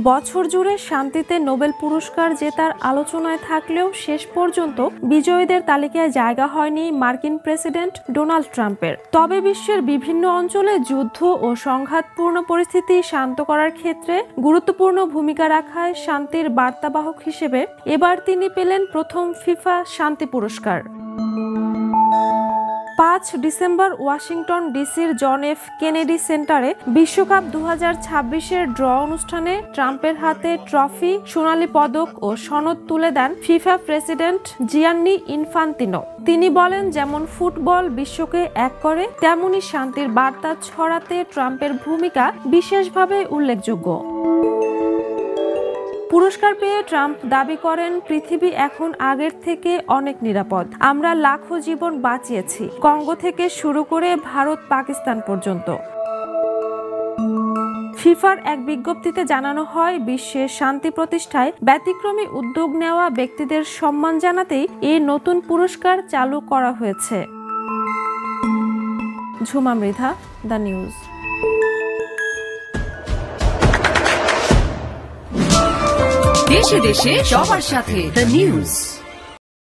বছর জুড়ে শান্তিতে নোবেল পুরস্কার জেতার আলোচনায় থাকলেও শেষ পর্যন্ত বিজয়ীদের তালিকায় জায়গা হয়নি মার্কিন প্রেসিডেন্ট ডোনাল্ড ট্রাম্পের। তবে বিশ্বের বিভিন্ন অঞ্চলে যুদ্ধ ও সংঘাতপূর্ণ পরিস্থিতি শান্ত করার ক্ষেত্রে গুরুত্বপূর্ণ ভূমিকা রাখায় শান্তির বার্তাবাহক হিসেবে এবার তিনি পেলেন প্রথম ফিফা শান্তি পুরস্কার। ৫ ডিসেম্বর ওয়াশিংটন ডিসির জন এফ কেনেডি সেন্টারে বিশ্বকাপ ২০২৬-এর ড্র অনুষ্ঠানে ট্রাম্পের হাতে ট্রফি, সোনালী পদক ও সনদ তুলে দেন ফিফা প্রেসিডেন্ট জিয়ান্নি ইনফান্তিনো। তিনি বলেন, যেমন ফুটবল বিশ্বকে এক করে, তেমনি শান্তির বার্তা ছড়াতে ট্রাম্পের ভূমিকা বিশেষভাবে উল্লেখযোগ্য। পুরস্কার পেয়ে ট্রাম্প দাবি করেন, পৃথিবী এখন আগের থেকে অনেক নিরাপদ। আমরা লাখো জীবন বাঁচিয়েছি, কঙ্গো থেকে শুরু করে ভারত পাকিস্তান পর্যন্ত। ফিফার এক বিজ্ঞপ্তিতে জানানো হয়, বিশ্বের শান্তি প্রতিষ্ঠায় ব্যতিক্রমী উদ্যোগ নেওয়া ব্যক্তিদের সম্মান জানাতেই এই নতুন পুরস্কার চালু করা হয়েছে। Jhuma Mridha, the news. দেশে দেশে সবার সাথে দ্য নিউজ।